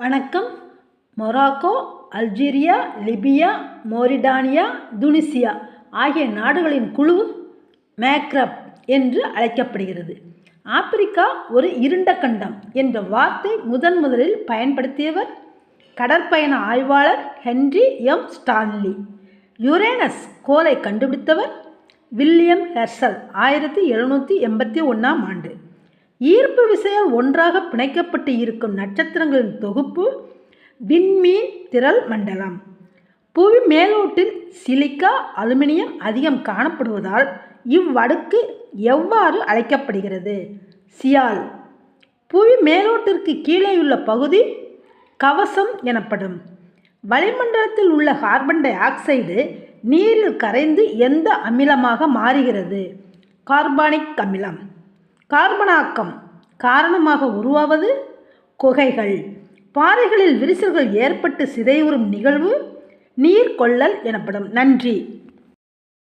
வணக்கம். Morocco, Algeria, Libya, மோரிடானியா, Tunisia ஆகிய நாடுகளின் குழு மேக்ரப் என்று அழைக்கப்படுகிறது. ஆப்பிரிக்கா ஒரு இருண்ட கண்டம் என்ற வார்த்தை முதலில் பயன்படுத்தியவர் கடற்பயண ஆய்வாளர் ஹென்றி எம். ஸ்டான்லி. யுரேனஸ் கோளை கண்டுபிடித்தவர் வில்லியம் ஹெர்ஷல் 1781ஆம் ஆண்டு. ஈர்ப்பு விசையால் ஒன்றாக பிணைக்கப்பட்டு இருக்கும் நட்சத்திரங்களின் தொகுப்பு விண்மீன் திரள் மண்டலம். புவி மேலோட்டில் சிலிக்கா, அலுமினியம் அதிகம் காணப்படுவதால் இவ்வடுக்கு எவ்வாறு அழைக்கப்படுகிறது? சியால். புவி மேலோட்டிற்கு கீழேயுள்ள பகுதி கவசம் எனப்படும். வளிமண்டலத்தில் உள்ள கார்பன் டை ஆக்சைடு நீரில் கரைந்து எந்த அமிலமாக மாறுகிறது? கார்பானிக் அமிலம். கார்பனாக்கம் காரணமாக உருவாவது குகைகள். பாறைகளில் விரிசல்கள் ஏற்பட்டு சிதைவுறும் நிகழ்வு நீர்கொள்ளல் எனப்படும். நன்றி.